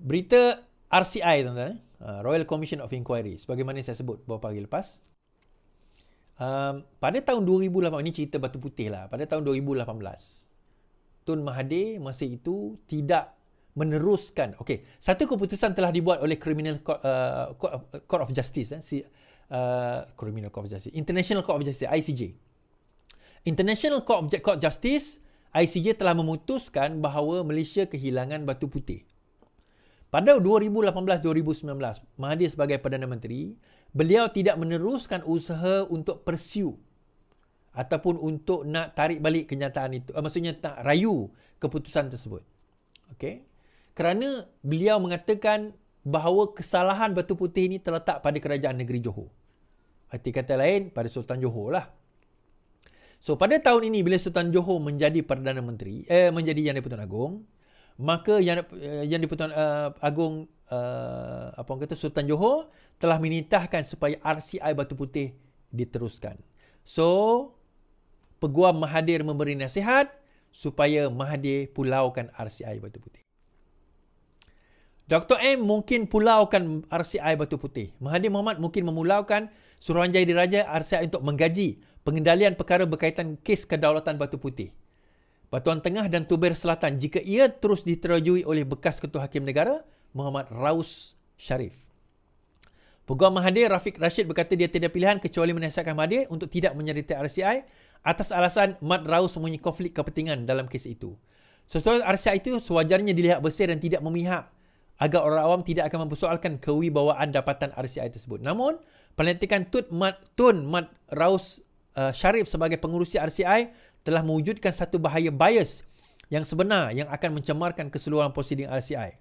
Berita RCI, tuan-tuan, Royal Commission of Inquiry, sebagaimana saya sebut beberapa hari lepas. Pada tahun 2018, ini cerita Batu Putih lah. Pada tahun 2018, Tun Mahathir masa itu tidak meneruskan. Okey, satu keputusan telah dibuat oleh Court of Justice, Criminal Court of Justice, International Court of Justice, ICJ. International Court of Justice, ICJ telah memutuskan bahawa Malaysia kehilangan Batu Putih. Pada 2018-2019, Mahathir sebagai Perdana Menteri, beliau tidak meneruskan usaha untuk pursue ataupun untuk nak tarik balik kenyataan itu. Maksudnya tak rayu keputusan tersebut. Okey. Kerana beliau mengatakan bahawa kesalahan Batu Putih ini terletak pada kerajaan negeri Johor. Arti kata lain, pada Sultan Johor lah. So, pada tahun ini bila Sultan Johor menjadi Perdana Menteri, menjadi Yang di-Pertuan Agong, maka Yang di-Pertuan Agong apa orang kata, Sultan Johor telah menitahkan supaya RCI Batu Putih diteruskan. So, Peguam Mahathir memberi nasihat supaya Mahathir pulaukan RCI Batu Putih. Dr. M mungkin pulaukan RCI Batu Putih. Mahathir Mohamad mungkin memulaukan Suruhanjaya Diraja RCI untuk menggaji pengendalian perkara berkaitan kes kedaulatan Batu Putih, Batuan Tengah dan Tubir Selatan jika ia terus diterajui oleh bekas Ketua Hakim Negara Muhammad Raus Sharif. Peguam Mahathir Rafiq Rashid berkata dia tidak pilihan kecuali menasihatkan Mahathir untuk tidak menyertai RCI atas alasan Mat Raus mempunyai konflik kepentingan dalam kes itu. Sesuatu RCI itu sewajarnya dilihat bersih dan tidak memihak agar orang awam tidak akan mempersoalkan kewibawaan dapatan RCI tersebut. Namun, pelantikan Tun Mat Raus Sharif sebagai pengurusi RCI telah mewujudkan satu bahaya bias yang sebenar yang akan mencemarkan keseluruhan prosiding RCI.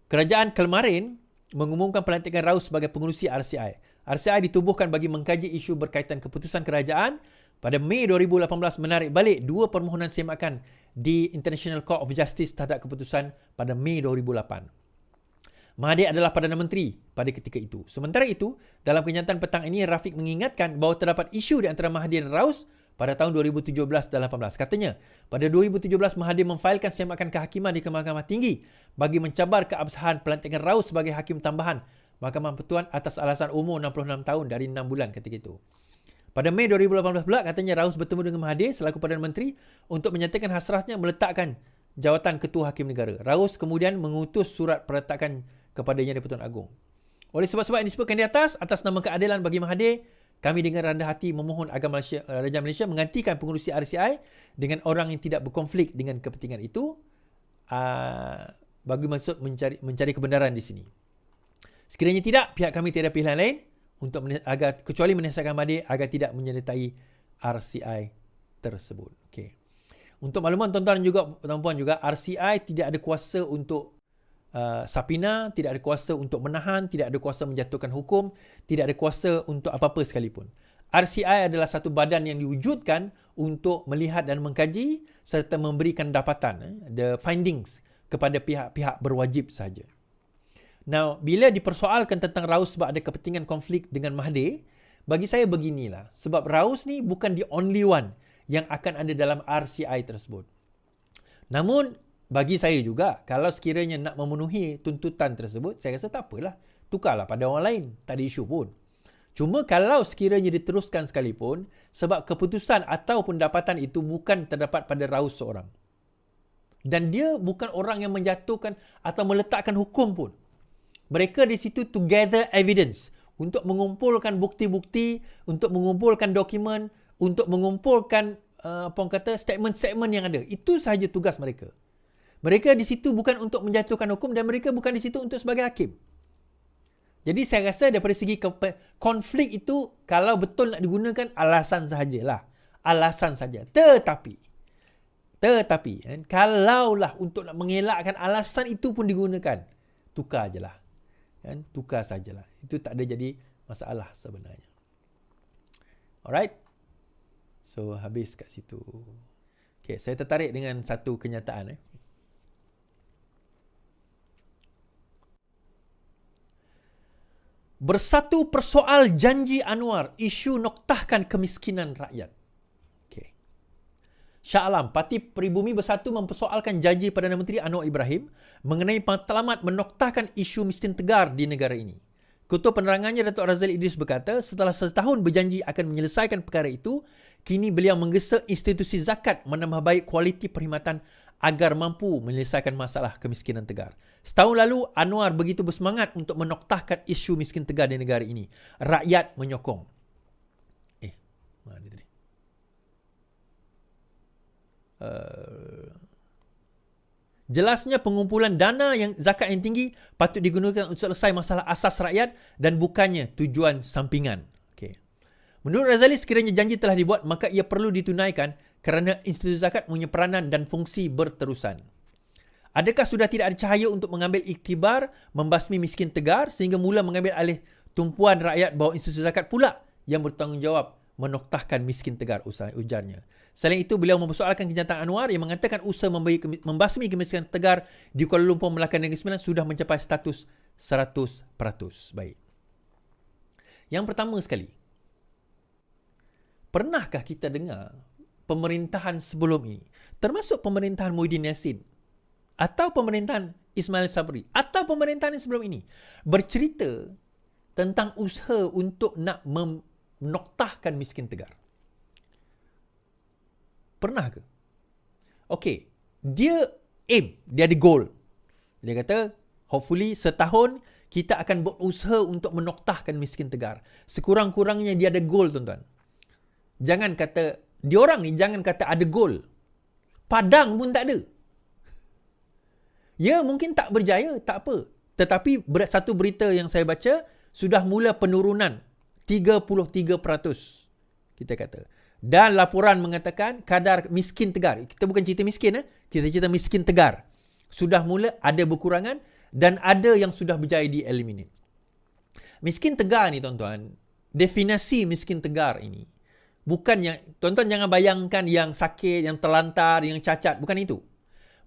Kerajaan kemarin mengumumkan pelantikan Raus sebagai pengurusi RCI. RCI ditubuhkan bagi mengkaji isu berkaitan keputusan kerajaan. Pada Mei 2018 menarik balik dua permohonan semakan di International Court of Justice terhadap keputusan pada Mei 2008. Mahathir adalah Perdana Menteri pada ketika itu. Sementara itu, dalam kenyataan petang ini, Rafiq mengingatkan bahawa terdapat isu di antara Mahathir dan Raus pada tahun 2017 dan 2018. Katanya, pada 2017 Mahathir memfailkan semakan kehakiman di Mahkamah Tinggi bagi mencabar keabsahan pelantikan Raus sebagai hakim tambahan Mahkamah Pertuan atas alasan umur 66 tahun dari 6 bulan ketika itu. Pada Mei 2018 pula, katanya Raus bertemu dengan Mahathir selaku Perdana Menteri untuk menyatakan hasratnya meletakkan jawatan Ketua Hakim Negara. Raus kemudian mengutus surat perletakan kepada Yang di-Pertuan Agong. Oleh sebab-sebab yang disebutkan di atas nama keadilan bagi Mahathir, kami dengan rendah hati memohon agar Raja Malaysia menggantikan pengurusi RCI dengan orang yang tidak berkonflik dengan kepentingan itu bagi maksud mencari kebenaran di sini. Sekiranya tidak, pihak kami tiada pilihan lain untuk agar kecuali menasihatkan Mahathir agar tidak menyertai RCI tersebut. Okey. Untuk makluman tuan-tuan dan puan juga, RCI tidak ada kuasa untuk sapina, tidak ada kuasa untuk menahan, tidak ada kuasa menjatuhkan hukum, tidak ada kuasa untuk apa-apa sekalipun. RCI adalah satu badan yang diwujudkan untuk melihat dan mengkaji serta memberikan dapatan, the findings kepada pihak-pihak berwajib sahaja. Now, bila dipersoalkan tentang Raus sebab ada kepentingan konflik dengan Mahathir, bagi saya beginilah. Sebab Raus ni bukan the only one yang akan ada dalam RCI tersebut. Namun, bagi saya juga, kalau sekiranya nak memenuhi tuntutan tersebut, saya rasa tak apalah. Tukarlah pada orang lain. Tak ada isu pun. Cuma kalau sekiranya diteruskan sekalipun, sebab keputusan ataupun dapatan itu bukan terdapat pada Raus seorang. Dan dia bukan orang yang menjatuhkan atau meletakkan hukum pun. Mereka di situ to gather evidence, untuk mengumpulkan bukti-bukti, untuk mengumpulkan dokumen, untuk mengumpulkan statement-statement yang ada. Itu sahaja tugas mereka. Mereka di situ bukan untuk menjatuhkan hukum dan mereka bukan di situ untuk sebagai hakim. Jadi saya rasa daripada segi konflik itu, kalau betul nak digunakan, alasan sahajalah. Alasan saja. Tetapi, kalaulah untuk nak mengelakkan alasan itu pun digunakan, tukar je lah. Tukar sajalah. Itu tak ada jadi masalah sebenarnya. Alright. So, habis kat situ. Okay, saya tertarik dengan satu kenyataan. Bersatu persoal janji Anwar, isu noktahkan kemiskinan rakyat. Okay. Shah Alam, Parti Peribumi Bersatu mempersoalkan janji Perdana Menteri Anwar Ibrahim mengenai matlamat menoktahkan isu miskin tegar di negara ini. Ketua Penerangannya Datuk Razali Idris berkata, setelah setahun berjanji akan menyelesaikan perkara itu, kini beliau menggesa institusi zakat menambah baik kualiti perkhidmatan agar mampu menyelesaikan masalah kemiskinan tegar. Setahun lalu, Anwar begitu bersemangat untuk menoktahkan isu miskin tegar di negara ini. Rakyat menyokong. Mana dia tadi? Jelasnya pengumpulan dana yang zakat yang tinggi patut digunakan untuk selesai masalah asas rakyat dan bukannya tujuan sampingan. Okay. Menurut Razali, sekiranya janji telah dibuat, maka ia perlu ditunaikan kerana institusi zakat punya peranan dan fungsi berterusan. Adakah sudah tidak ada cahaya untuk mengambil iktibar membasmi miskin tegar sehingga mula mengambil alih tumpuan rakyat bahawa institusi zakat pula yang bertanggungjawab menoktahkan miskin tegar, ujarnya. Selain itu, beliau mempersoalkan kenyataan Anwar yang mengatakan usaha membasmi kemiskinan tegar di Kuala Lumpur, Melaka Negeri Sembilan sudah mencapai status 100%. Baik. Yang pertama sekali, pernahkah kita dengar pemerintahan sebelum ini, termasuk pemerintahan Muhyiddin Yassin atau pemerintahan Ismail Sabri atau pemerintahan yang sebelum ini, bercerita tentang usaha untuk nak menoktahkan miskin tegar? Pernah ke? Okey, dia aim, dia ada goal. Dia kata, hopefully setahun kita akan berusaha untuk menoktahkan miskin tegar. Sekurang-kurangnya dia ada goal, tuan-tuan. Jangan kata, diorang ni jangan kata ada goal. Padang pun tak ada. Ya, mungkin tak berjaya, tak apa. Tetapi satu berita yang saya baca, sudah mula penurunan 33%. Kita kata. Dan laporan mengatakan kadar miskin tegar, kita bukan cerita miskin, kita cerita miskin tegar, sudah mula ada berkurangan dan ada yang sudah berjaya di-eliminate. Miskin tegar ni, tuan-tuan, definisi miskin tegar ini, bukan yang, tuan-tuan jangan bayangkan yang sakit, yang terlantar, yang cacat, bukan itu.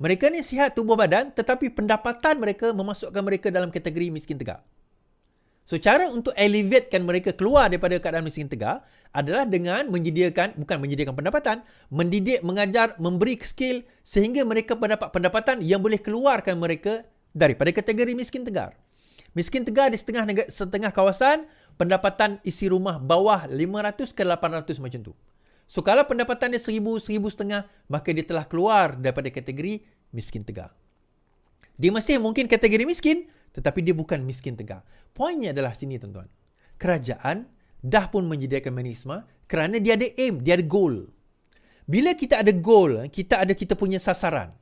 Mereka ni sihat tubuh badan, tetapi pendapatan mereka memasukkan mereka dalam kategori miskin tegar. So, cara untuk elevatekan mereka keluar daripada keadaan miskin tegar adalah dengan bukan menyediakan pendapatan, mendidik, mengajar, memberi skill sehingga mereka mendapat pendapatan yang boleh keluarkan mereka daripada kategori miskin tegar. Miskin tegar di setengah kawasan, pendapatan isi rumah bawah 500 ke 800 macam tu. So, kalau pendapatan dia 1,000, 1,500, maka dia telah keluar daripada kategori miskin tegar. Dia masih mungkin kategori miskin, tetapi dia bukan miskin tegar. Poinnya adalah sini, tuan-tuan. Kerajaan dah pun menyediakan mekanisme kerana dia ada aim, dia ada goal. Bila kita ada goal, kita ada kita punya sasaran.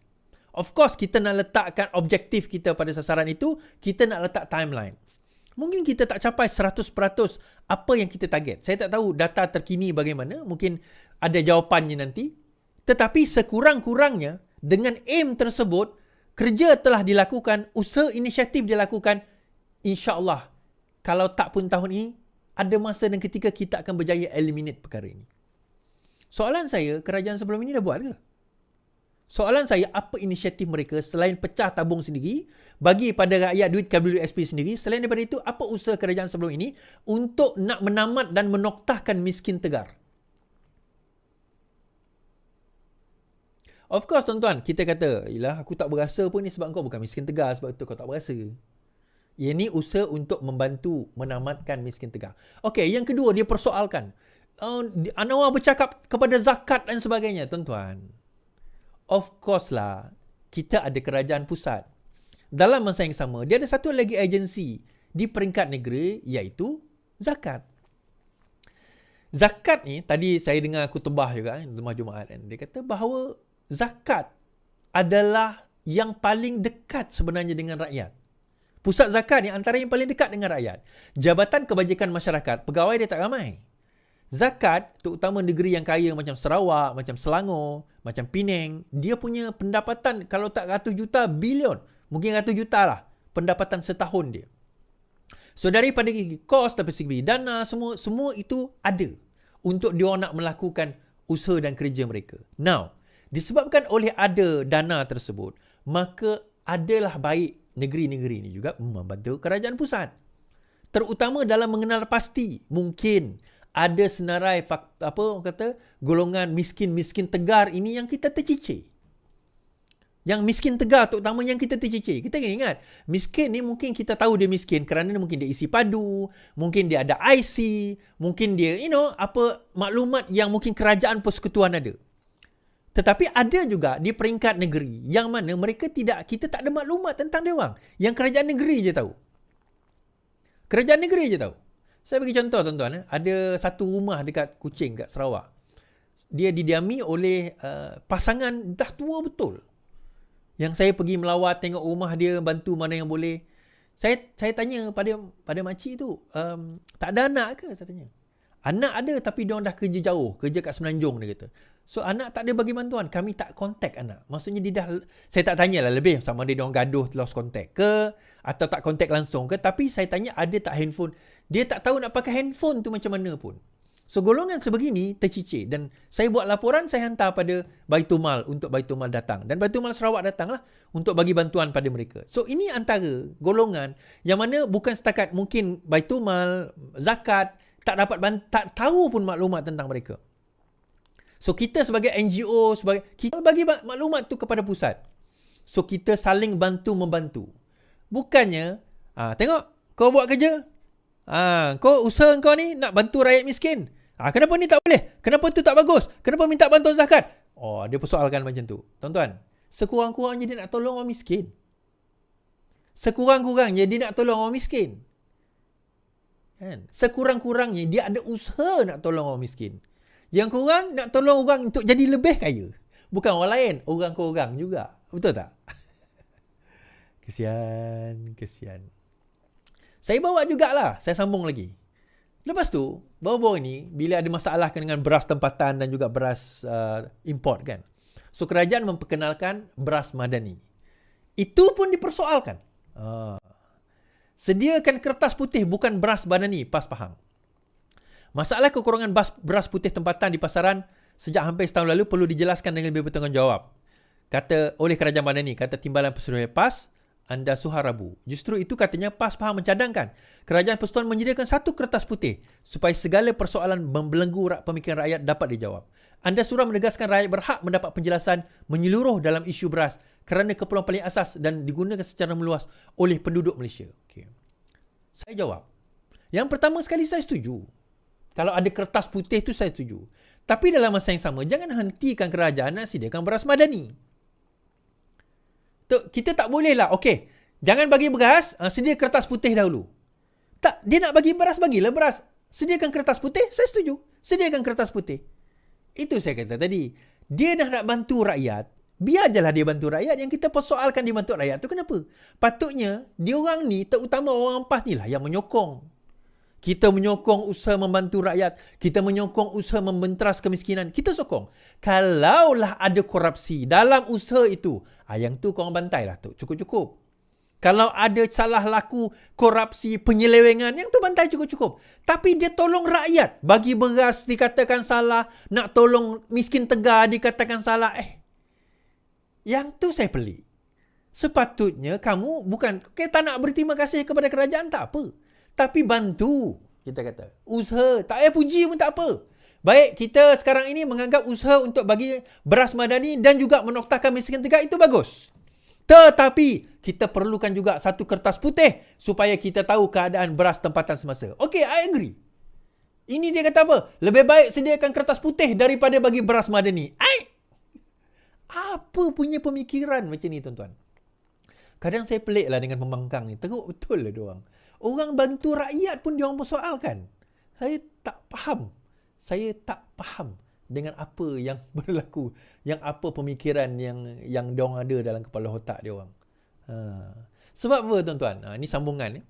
Of course, kita nak letakkan objektif kita pada sasaran itu, kita nak letak timeline. Mungkin kita tak capai 100% apa yang kita target. Saya tak tahu data terkini bagaimana, mungkin ada jawapannya nanti. Tetapi sekurang-kurangnya, dengan aim tersebut, kerja telah dilakukan, usaha inisiatif dilakukan. InsyaAllah, kalau tak pun tahun ini, ada masa dan ketika kita akan berjaya eliminate perkara ini. Soalan saya, kerajaan sebelum ini dah buat ke? Soalan saya, apa inisiatif mereka selain pecah tabung sendiri, bagi pada rakyat duit KWSP sendiri, selain daripada itu, apa usaha kerajaan sebelum ini untuk nak menamat dan menoktahkan miskin tegar? Of course, tuan-tuan, kita kata, yelah, aku tak berasa pun ni sebab kau bukan miskin tegar, sebab tu kau tak berasa. Ini usaha untuk membantu menamatkan miskin tegar. Okey, yang kedua, dia persoalkan. Anwar bercakap kepada zakat dan sebagainya, tuan-tuan. Of course lah, kita ada kerajaan pusat. Dalam masa yang sama, dia ada satu lagi agensi di peringkat negeri, iaitu zakat. Zakat ni, tadi saya dengar khutbah juga, khutbah Jumaat, dia kata bahawa zakat adalah yang paling dekat sebenarnya dengan rakyat. Pusat zakat ni antara yang paling dekat dengan rakyat. Jabatan Kebajikan Masyarakat, pegawai dia tak ramai. Zakat, terutama negeri yang kaya macam Sarawak, macam Selangor, macam Penang, dia punya pendapatan kalau tak ratus juta, bilion. Mungkin ratus juta lah pendapatan setahun dia. So, daripada kos, dari segi dana, semua itu ada untuk dia nak melakukan usaha dan kerja mereka. Now, disebabkan oleh ada dana tersebut, maka adalah baik negeri-negeri ini juga membantu kerajaan pusat. Terutama dalam mengenal pasti, mungkin ada senarai golongan miskin-miskin tegar ini yang kita tercicir. Yang miskin tegar terutama yang kita tercicir. Kita kena ingat, miskin ni mungkin kita tahu dia miskin kerana mungkin dia isi padu, mungkin dia ada IC, mungkin dia maklumat yang mungkin kerajaan persekutuan ada. Tetapi ada juga di peringkat negeri yang mana kita tak ada maklumat tentang dia orang. Yang kerajaan negeri je tahu. Kerajaan negeri je tahu. Saya bagi contoh tuan-tuan, ada satu rumah dekat Kuching kat Sarawak. Dia didiami oleh pasangan dah tua betul. Yang saya pergi melawat tengok rumah dia, bantu mana yang boleh. Saya tanya pada makcik tu, tak ada anak ke? Saya tanya. Anak ada tapi dia orang dah kerja jauh, kerja kat Semenanjung dia kata. So anak tak ada bagi bantuan, kami tak kontak anak. Maksudnya dia dah, saya tak tanyalah lebih sama dia orang gaduh lost contact ke atau tak kontak langsung ke, tapi saya tanya ada tak handphone. Dia tak tahu nak pakai handphone tu macam mana pun. So golongan sebegini tercicir dan saya buat laporan, saya hantar pada Baitul Mal untuk Baitul Mal datang dan Baitul Mal Sarawak datanglah untuk bagi bantuan pada mereka. So ini antara golongan yang mana bukan setakat mungkin Baitul Mal, zakat tak tahu pun maklumat tentang mereka. So kita sebagai NGO, kita bagi maklumat tu kepada pusat. So kita saling bantu membantu. Bukannya tengok kau buat kerja, kau usaha kau ni nak bantu rakyat miskin. Kenapa ni tak boleh? Kenapa tu tak bagus? Kenapa minta bantuan zakat? Dia persoalkan macam tu. Tuan-tuan, sekurang-kurangnya dia nak tolong orang miskin. Sekurang-kurangnya dia nak tolong orang miskin. Kan? Sekurang-kurangnya dia ada usaha nak tolong orang miskin. Yang kurang nak tolong orang untuk jadi lebih kaya. Bukan orang lain, orang ke orang juga. Betul tak? Kesian. Saya bawa jugalah, saya sambung lagi. Lepas tu, baru-baru ni, bila ada masalah dengan beras tempatan dan juga beras import kan. So, kerajaan memperkenalkan beras madani. Itu pun dipersoalkan. Sediakan kertas putih bukan beras madani, PAS Pahang. Masalah kekurangan beras putih tempatan di pasaran sejak hampir setahun lalu perlu dijelaskan dengan lebih bertanggungjawab. Kata oleh kerajaan madani, kata Timbalan Pesuruhjaya PAS, anda suharabu. Justru itu katanya PAS Pahang mencadangkan kerajaan persekutuan menyediakan satu kertas putih supaya segala persoalan membelenggu pemikiran rakyat dapat dijawab. Anda surah menegaskan rakyat berhak mendapat penjelasan menyeluruh dalam isu beras kerana keperluan paling asas dan digunakan secara meluas oleh penduduk Malaysia. Okay. Saya jawab. Yang pertama sekali saya setuju. Kalau ada kertas putih tu saya setuju. Tapi dalam masa yang sama jangan hentikan kerajaan nak sediakan beras madani. Kita tak boleh lah, okey, jangan bagi beras, sedia kertas putih dahulu. Tak, dia nak bagi beras, bagilah beras. Sediakan kertas putih, saya setuju. Sediakan kertas putih. Itu saya kata tadi. Dia dah nak bantu rakyat, biar je lah dia bantu rakyat. Yang kita persoalkan dia bantu rakyat tu kenapa? Patutnya, dia orang ni, terutama orang PAS ni lah yang menyokong. Kita menyokong usaha membantu rakyat. Kita menyokong usaha membenteras kemiskinan. Kita sokong. Kalaulah ada korupsi dalam usaha itu, yang tu korang bantai lah tu. Cukup-cukup. Kalau ada salah laku korupsi, penyelewengan, yang tu bantai cukup-cukup. Tapi dia tolong rakyat. Bagi beras dikatakan salah. Nak tolong miskin tegar dikatakan salah. Yang tu saya pelik. Sepatutnya kamu bukan, tak nak berterima kasih kepada kerajaan, tak apa. Tapi bantu, kita kata. Usaha, tak payah puji pun tak apa. Baik, kita sekarang ini menganggap usaha untuk bagi beras madani dan juga menoktahkan miskin tegar itu bagus. Tetapi, kita perlukan juga satu kertas putih supaya kita tahu keadaan beras tempatan semasa. Okey, I agree. Ini dia kata apa? Lebih baik sediakan kertas putih daripada bagi beras madani. Apa punya pemikiran macam ni, tuan-tuan? Kadang saya pelik lah dengan pembangkang ni. Teruk betul lah diorang. Orang bantu rakyat pun diorang persoalkan. Saya tak faham dengan apa yang berlaku, yang apa pemikiran yang diorang ada dalam kepala otak diorang. Sebab apa tuan-tuan? Ini sambungan ya.